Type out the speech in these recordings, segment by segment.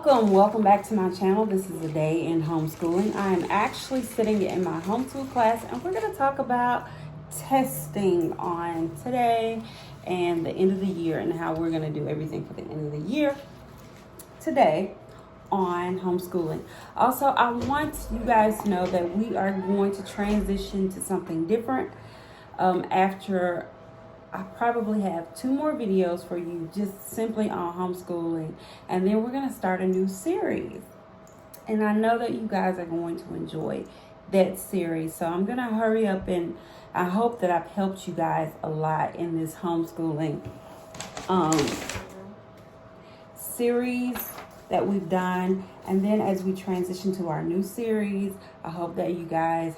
Welcome back to my channel. This is a day in homeschooling. I am actually sitting in my homeschool class and we're going to talk about testing on today and the end of the year and how we're going to do everything for the end of the year today on homeschooling. Also, I want you guys to know that we are going to transition to something different after I probably have 2 more videos for you just simply on homeschooling, and then we're going to start a new series, and I know that you guys are going to enjoy that series. So I'm going to hurry up, and I hope that I've helped you guys a lot in this homeschooling series that we've done. And then as we transition to our new series, I hope that you guys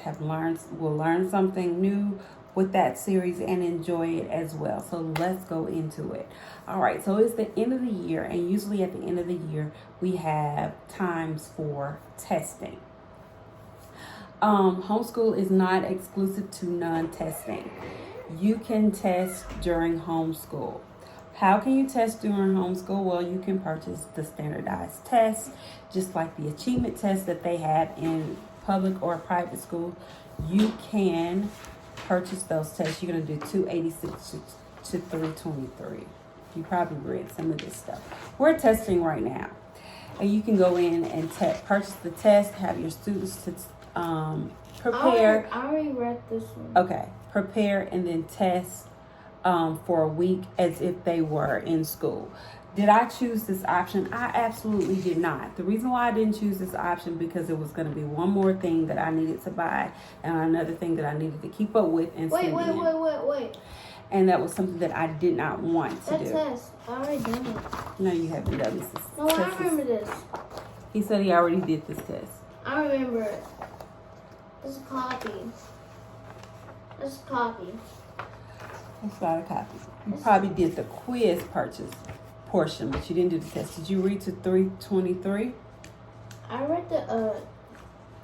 will learn something new with that series and enjoy it as well. So let's go into it. All right, so it's the end of the year, and usually at the end of the year we have times for testing. Homeschool is not exclusive to non-testing. You can test during homeschool. How can you test during homeschool? Well, you can purchase the standardized tests, just like the achievement test that they have in public or private school. You can purchase those tests. You're going to do 286 to 323. You probably read some of this stuff. We're testing right now, and you can go in and purchase the test, have your students to prepare. I already read this one. Okay, prepare and then test for a week as if they were in school. Did I choose this option? I absolutely did not. The reason why I didn't choose this option because it was going to be one more thing that I needed to buy and another thing that I needed to keep up with and Wait. And that was something that I did not want to do. That test, I already done it. No, you haven't done this. No, I remember this. He said he already did this test. I remember it. This is a copy. This is a copy. It's not a copy. You probably did the quiz purchase portion, but you didn't do the test. Did you read to 323? I read the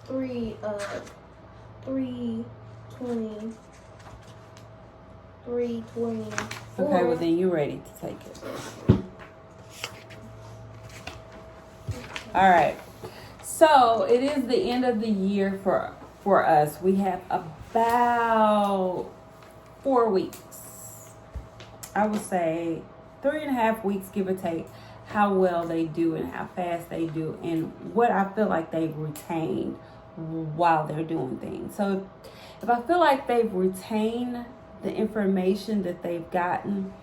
320. 320. Okay, well then you're ready to take it. All right. So it is the end of the year for us. We have about 4 weeks. I would say 3.5 weeks, give or take, how well they do and how fast they do and what I feel like they've retained while they're doing things. So if I feel like they've retained the information that they've gotten,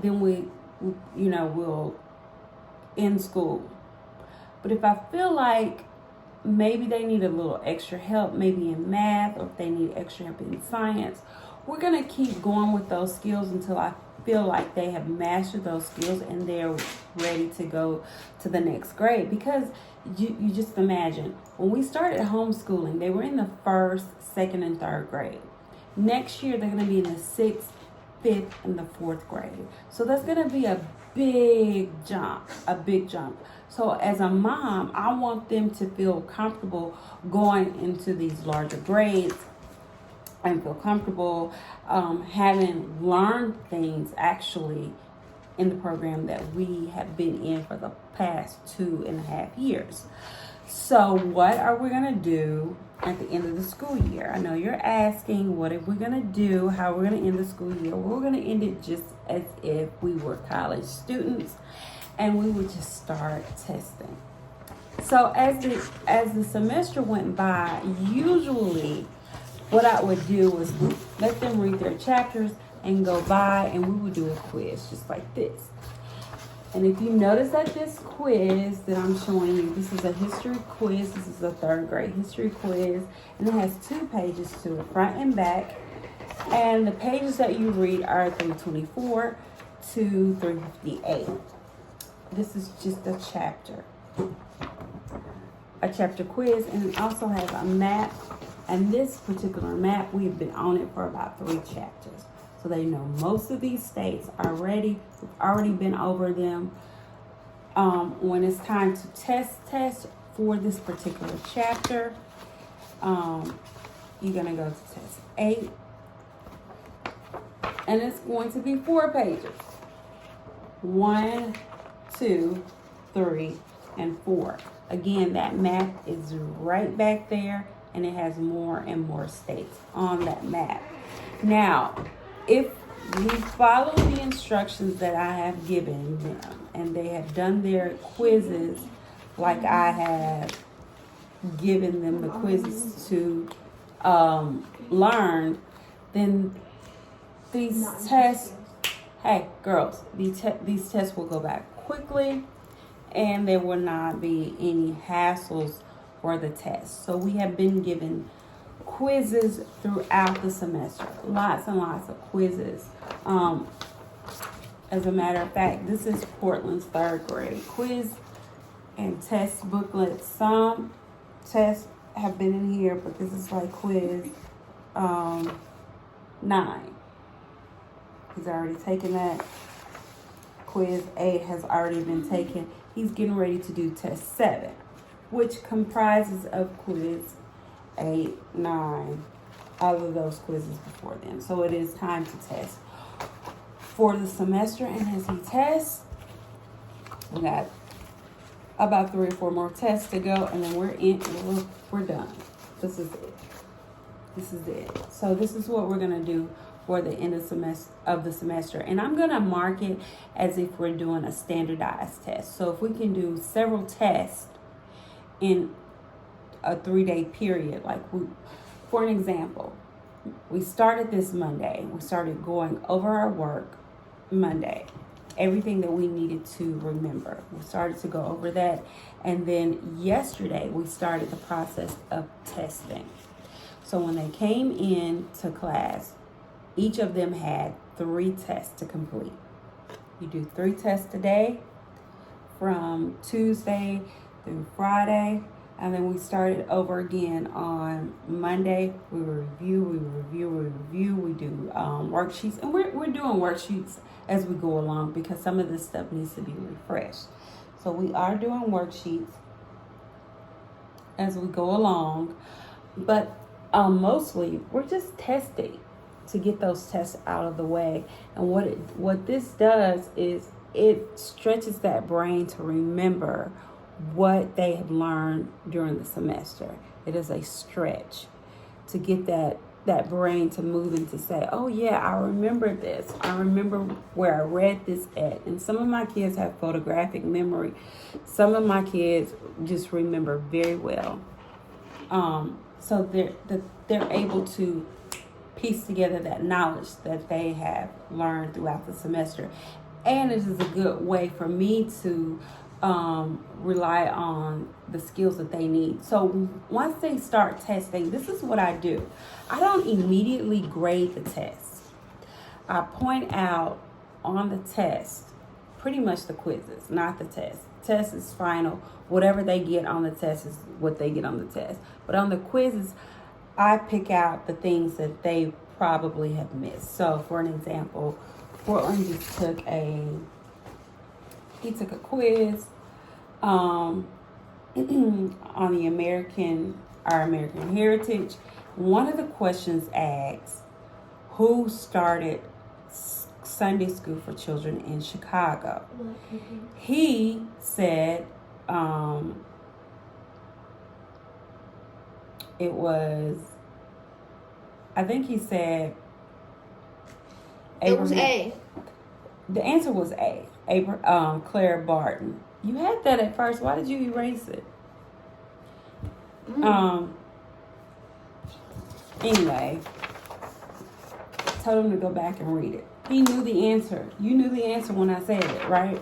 then we'll end school. But if I feel like maybe they need a little extra help, maybe in math, or if they need extra help in science, we're going to keep going with those skills until I feel like they have mastered those skills and they're ready to go to the next grade. Because you just imagine, when we started homeschooling, they were in the 1st, 2nd, and 3rd grade. Next year, they're going to be in the 6th, 5th, and the 4th grade. So that's going to be a big jump. So as a mom, I want them to feel comfortable going into these larger grades and feel comfortable having learned things actually in the program that we have been in for the past 2.5 years. So what are we going to do at the end of the school year? I know you're asking, what are we going to do? How we're going to end the school year? Well, we're going to end it just as if we were college students and we would just start testing. So as the semester went by, usually what I would do was let them read their chapters and go by, and we would do a quiz just like this. And if you notice that this quiz that I'm showing you, this is a history quiz. This is a 3rd grade history quiz, and it has 2 pages to it, front and back. And the pages that you read are 324 to 358. This is just a chapter quiz, and it also has a map. And this particular map, we've been on it for about 3 chapters. So they know most of these states are ready. We've already been over them. When it's time to test for this particular chapter, you're going to go to test 8. And it's going to be 4 pages. 1, 2, 3, and 4. Again, that map is right back there, and it has more and more states on that map. Now, if we follow the instructions that I have given them, and they have done their quizzes like I have given them the quizzes to learn, then these tests, hey girls, these tests will go back quickly, and there will not be any hassles for the test. So we have been given quizzes throughout the semester, lots and lots of quizzes. As a matter of fact, this is Portland's 3rd grade quiz and test booklet. Some tests have been in here, but this is like quiz 9. He's already taken that. Quiz 8 has already been taken. He's getting ready to do test 7, which comprises of quiz 8, 9, all of those quizzes before them. So it is time to test for the semester, and as he tests, we got about 3 or 4 more tests to go, and then we're done. This is it. So this is what we're gonna do for the end of the semester, and I'm gonna mark it as if we're doing a standardized test. So if we can do several tests in a 3-day period, for an example, we started this Monday. We started going over our work Monday, everything that we needed to remember. We started to go over that, and then yesterday we started the process of testing. So when they came in to class, each of them had 3 tests to complete. You do 3 tests a day from Tuesday through Friday, and then we started over again on Monday. We review, we do worksheets, and we're doing worksheets as we go along because some of this stuff needs to be refreshed. So we are doing worksheets as we go along, but mostly we're just testing to get those tests out of the way. And what this does is it stretches that brain to remember what they have learned during the semester. It is a stretch to get that brain to move and to say, oh yeah, I remember this. I remember where I read this at. And some of my kids have photographic memory. Some of my kids just remember very well. So they're able to piece together that knowledge that they have learned throughout the semester. And it is a good way for me to rely on the skills that they need. So once they start testing, this is what I do. I don't immediately grade the test. I point out on the test pretty much the quizzes, not the test. Test is final. Whatever they get on the test is what they get on the test. But on the quizzes, I pick out the things that they probably have missed. So for an example, Portland just took a quiz on the our American heritage. One of the questions asks, who started Sunday school for children in Chicago? He said it was, I think he said Abraham. It was A. The answer was A. Claire Barton. You had that at first. Why did you erase it? Anyway, told him to go back and read it. He knew the answer. You knew the answer when I said it, right?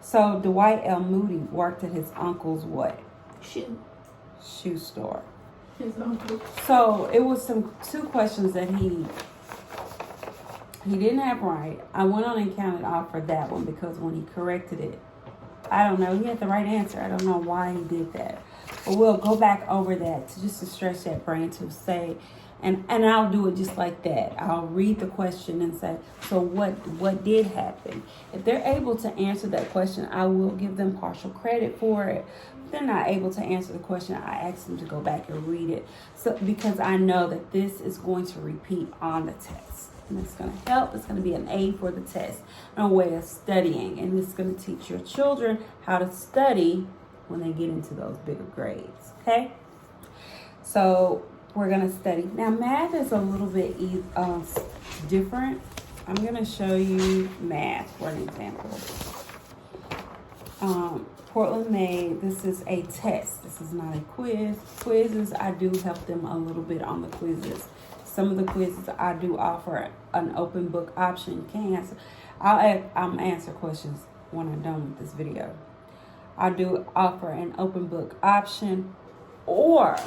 So Dwight L. Moody worked at his uncle's what? Shoe store. His uncle. So it was 2 questions that he didn't have right. I went on and counted off for that one because when he corrected it, I don't know, he had the right answer. I don't know why he did that. But we'll go back over that to stretch that brain to say, and I'll do it just like that. I'll read the question and say, so what did happen? If they're able to answer that question, I will give them partial credit for it. If they're not able to answer the question, I ask them to go back and read it. So because I know that this is going to repeat on the test. And it's going to help. It's going to be an aid for the test, a way of studying. And it's going to teach your children how to study when they get into those bigger grades. Okay? So we're going to study. Now, math is a little bit different. I'm going to show you math for an example. Portland made, this is a test. This is not a quiz. Quizzes, I do help them a little bit on the quizzes. Some of the quizzes I do offer an open book option. You can answer. I'll answer questions when I'm done with this video. I do offer an open book option, or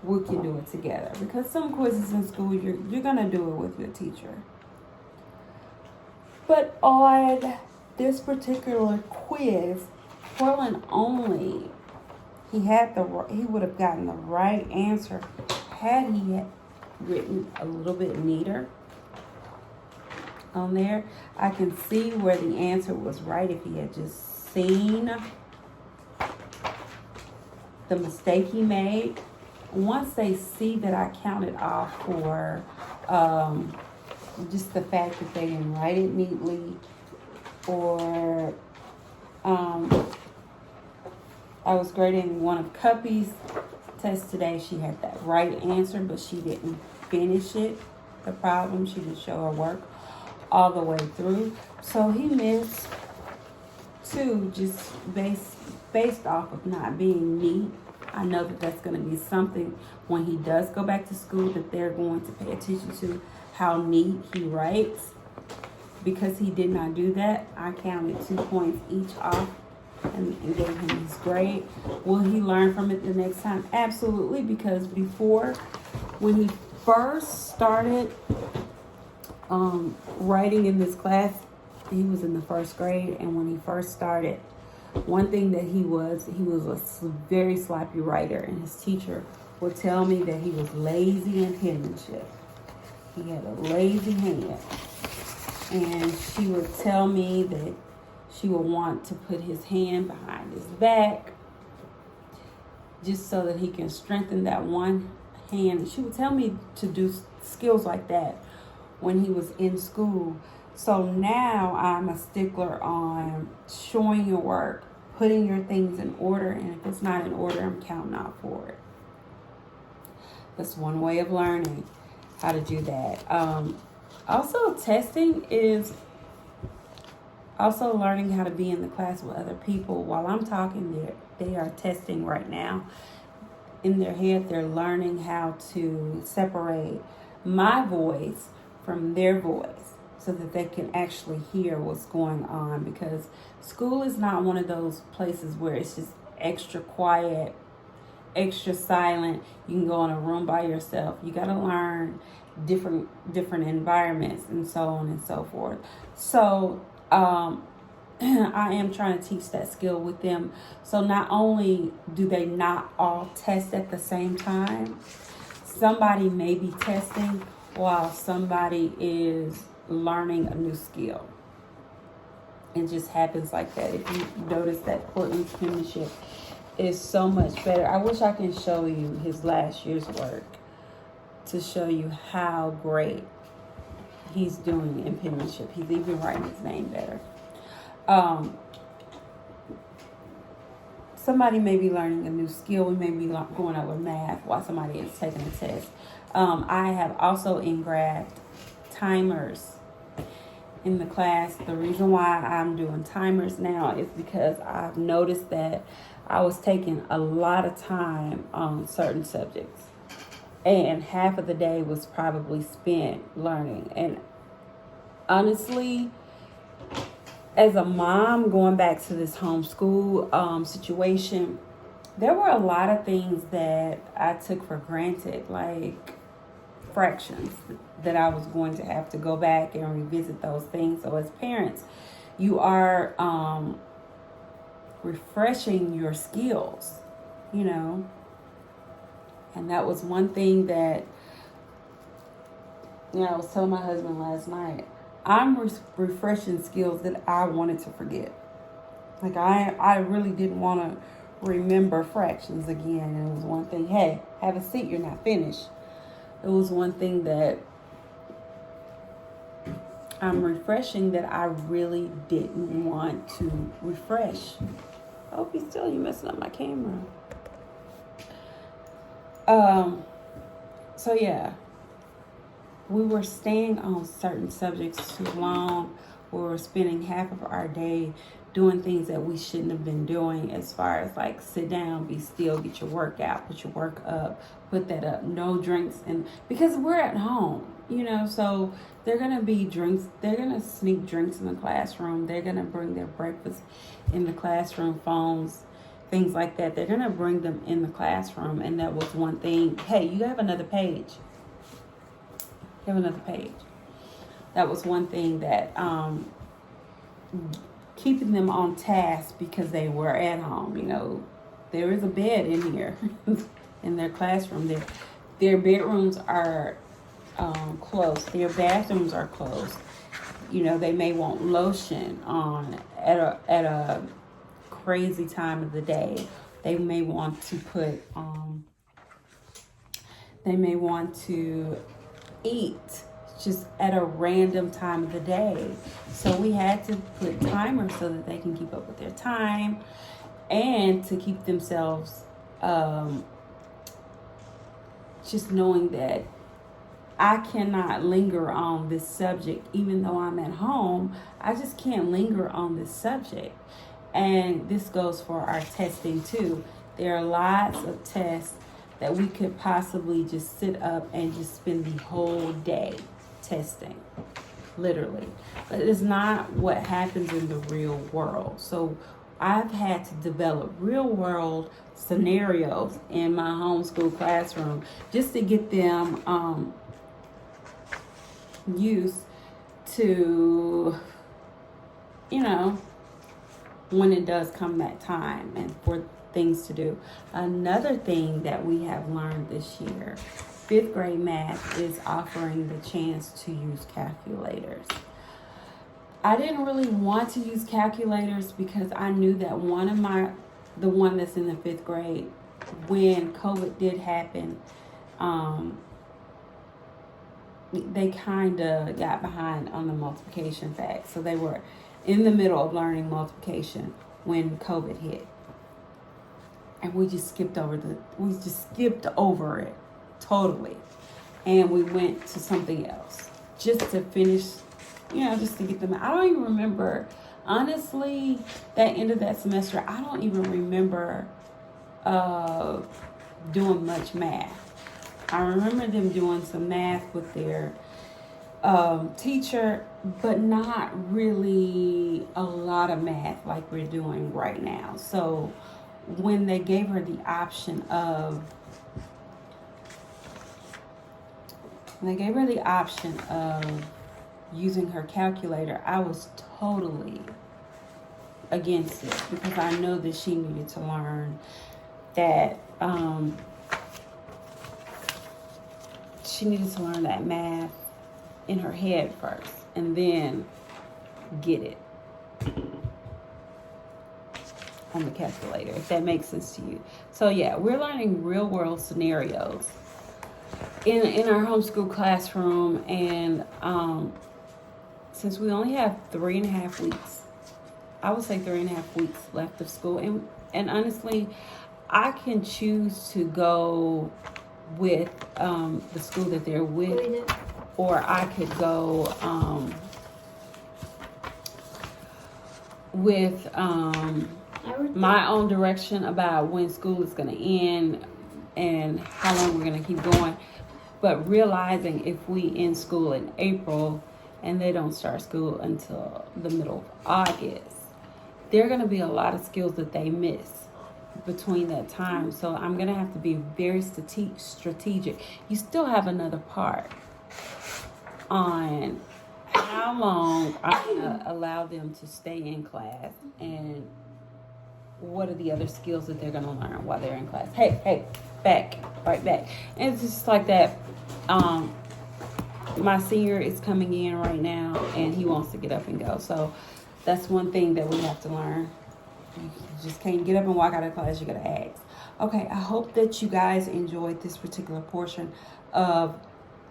we can do it together, because some quizzes in school you're gonna do it with your teacher. But on this particular quiz, Portland only, he would have gotten the right answer had he had written a little bit neater on there. I can see where the answer was right if he had just seen the mistake he made. Once they see that I counted off for just the fact that they didn't write it neatly, or I was grading one of Cuppy's tests today. She had that right answer, but she didn't finish it, the problem. She didn't show her work all the way through. So he missed 2 just based off of not being neat. I know that that's going to be something when he does go back to school that they're going to pay attention to, how neat he writes. Because he did not do that, I counted 2 points each off and gave him his grade. Will he learn from it the next time? Absolutely, because before, when he first started writing in this class, he was in the 1st grade, and when he first started, one thing that he was a very sloppy writer, and his teacher would tell me that he was lazy in penmanship. He had a lazy hand. And she would tell me that she would want to put his hand behind his back just so that he can strengthen that one hand. She would tell me to do skills like that when he was in school. So now I'm a stickler on showing your work, putting your things in order, and if it's not in order, I'm counting out for it. That's one way of learning how to do that. Also, testing is also learning how to be in the class with other people. While I'm talking, they are testing right now. In their head, they're learning how to separate my voice from their voice so that they can actually hear what's going on, because school is not one of those places where it's just extra quiet, extra silent. You can go in a room by yourself. You got to learn different environments and so on and so forth. So I am trying to teach that skill with them. So not only do they not all test at the same time, somebody may be testing while somebody is learning a new skill. It just happens like that. If you notice that Portland's penmanship is so much better. I wish I can show you his last year's work to show you how great he's doing in penmanship. He's even writing his name better. Somebody may be learning a new skill. We may be going over math while somebody is taking a test. I have also engraved timers in the class. The reason why I'm doing timers now is because I've noticed that I was taking a lot of time on certain subjects, and half of the day was probably spent learning. And honestly, as a mom going back to this homeschool situation, there were a lot of things that I took for granted, like fractions, that I was going to have to go back and revisit those things. So as parents, you are refreshing your skills, you know. And that was one thing that, you know, I was telling my husband last night. I'm refreshing skills that I wanted to forget. Like I really didn't want to remember fractions again. And it was one thing, hey, have a seat, you're not finished. It was one thing that I'm refreshing that I really didn't want to refresh. I hope he's still you messing up my camera. So yeah, we were staying on certain subjects too long. We were spending half of our day doing things that we shouldn't have been doing, as far as like sit down, be still, get your work out, put your work up, put that up, no drinks. And because we're at home, so they're gonna be drinks, they're gonna sneak drinks in the classroom, they're gonna bring their breakfast in the classroom, phones, things like that. They're gonna bring them in the classroom. And that was one thing. Hey, you have another page. That was one thing that keeping them on task, because they were at home. There is a bed in here in their classroom. Their bedrooms are closed. Their bathrooms are closed. They may want lotion on at a crazy time of the day. They may want to put they may want to eat just at a random time of the day. So we had to put timers so that they can keep up with their time and to keep themselves just knowing that I cannot linger on this subject. Even though I'm at home, I just can't linger on this subject. And this goes for our testing too. There are lots of tests that we could possibly just sit up and just spend the whole day testing, literally. But it's not what happens in the real world. So I've had to develop real world scenarios in my homeschool classroom just to get them used to, when it does come that time and for things to do. Another thing that we have learned this year, 5th grade math is offering the chance to use calculators. I didn't really want to use calculators because I knew that the one that's in the 5th grade, when COVID did happen, they kind of got behind on the multiplication facts. So they were in the middle of learning multiplication when COVID hit. And we just skipped over it totally. And we went to something else just to finish, just to get them. I don't even remember, honestly, that end of that semester, I don't even remember doing much math. I remember them doing some math with their teacher, but not really a lot of math like we're doing right now. So when they gave her the option of using her calculator, I was totally against it because I know that she needed to learn that math in her head first and then get it on the calculator, if that makes sense to you. So yeah, we're learning real world scenarios in our homeschool classroom, and since we only have 3.5 weeks, I would say 3.5 weeks left of school, and honestly, I can choose to go with the school that they're with, or I could go with my own direction about when school is going to end and how long we're going to keep going. But realizing if we end school in April and they don't start school until the middle of August, there are going to be a lot of skills that they miss between that time. So I'm going to have to be very strategic. You still have another part on how long I'm going to allow them to stay in class and what are the other skills that they're going to learn while they're in class. Hey, right back. And it's just like that. My senior is coming in right now and he wants to get up and go. So that's one thing that we have to learn. You just can't get up and walk out of class. You got to ask. Okay, I hope that you guys enjoyed this particular portion of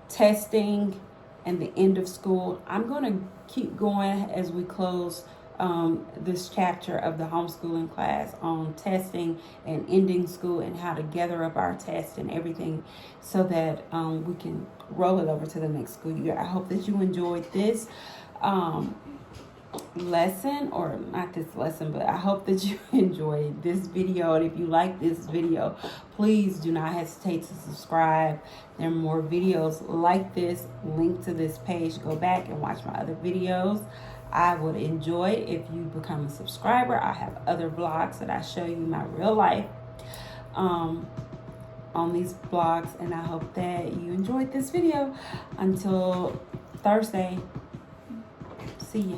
testing and the end of school. I'm going to keep going as we close this chapter of the homeschooling class on testing and ending school and how to gather up our tests and everything so that we can roll it over to the next school year. I hope that you enjoyed this lesson, or not this lesson, but I hope that you enjoyed this video. And if you like this video, please do not hesitate to subscribe. There are more videos like this linked to this page. Go back and watch my other videos. I would enjoy it if you become a subscriber. I have other vlogs that I show you my real life on these vlogs, and I hope that you enjoyed this video. Until Thursday, see ya.